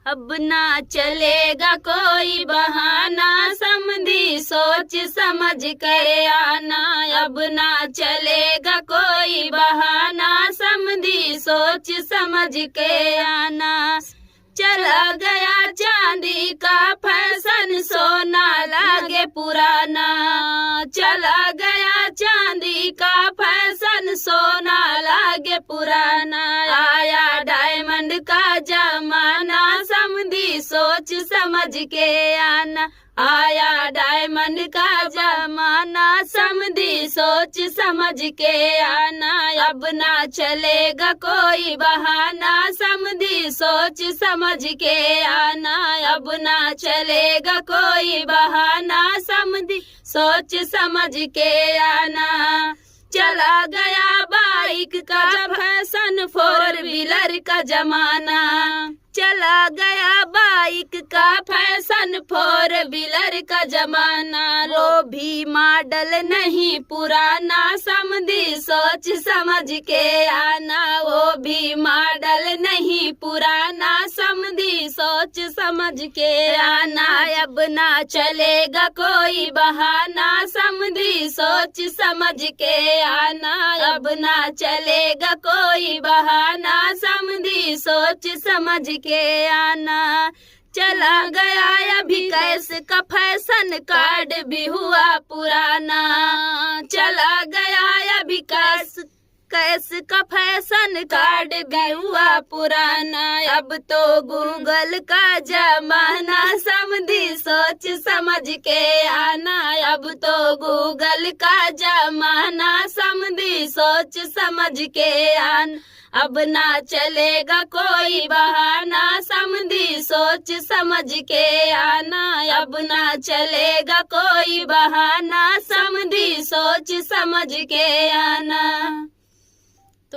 अब ना चलेगा कोई बहाना, समधी सोच समझ कर आना। अब ना चलेगा कोई बहाना, समधी सोच समझ के आना। चला गया चांदी का फैशन, सोना लागे पुराना। चला गया चांदी का फैशन, सोना लागे पुराना। आया डायमंड का जमाना, समधी सोच समझ के आना। आया डायमंड का जमाना, समधी सोच समझ के आना। अब ना चलेगा कोई बहाना, समधी सोच समझ के आना। अब ना चलेगा कोई बहाना, समधी सोच समझ के आना। चला गया बाइक का फैशन, फोर व्हीलर का जमाना। चला गया बाइक का फैशन, फोर व्हीलर का जमाना। वो भी मॉडल नहीं पुराना, समधी सोच समझ के आना। वो भी मॉडल नहीं पुराना, समधी सोच समझ के आना। अब ना चलेगा कोई बहाना, समधी सोच समझ के आना। अब ना चलेगा कोई बहाना, समधी सोच समझ के आना। चला गया अभी कैश का फैशन, कार्ड भी हुआ पुराना। चला गया अभी कैश का फैशन, कार्ड भी हुआ पुराना। अब तो गूगल का जमाना, समधी सोच समझ के आना। अब तो गूगल का जमाना, समधी सोच समझ के आना। अब ना चलेगा कोई बहाना, समधी सोच समझ के आना। अब ना चलेगा कोई बहाना, समधी सोच समझ के आना।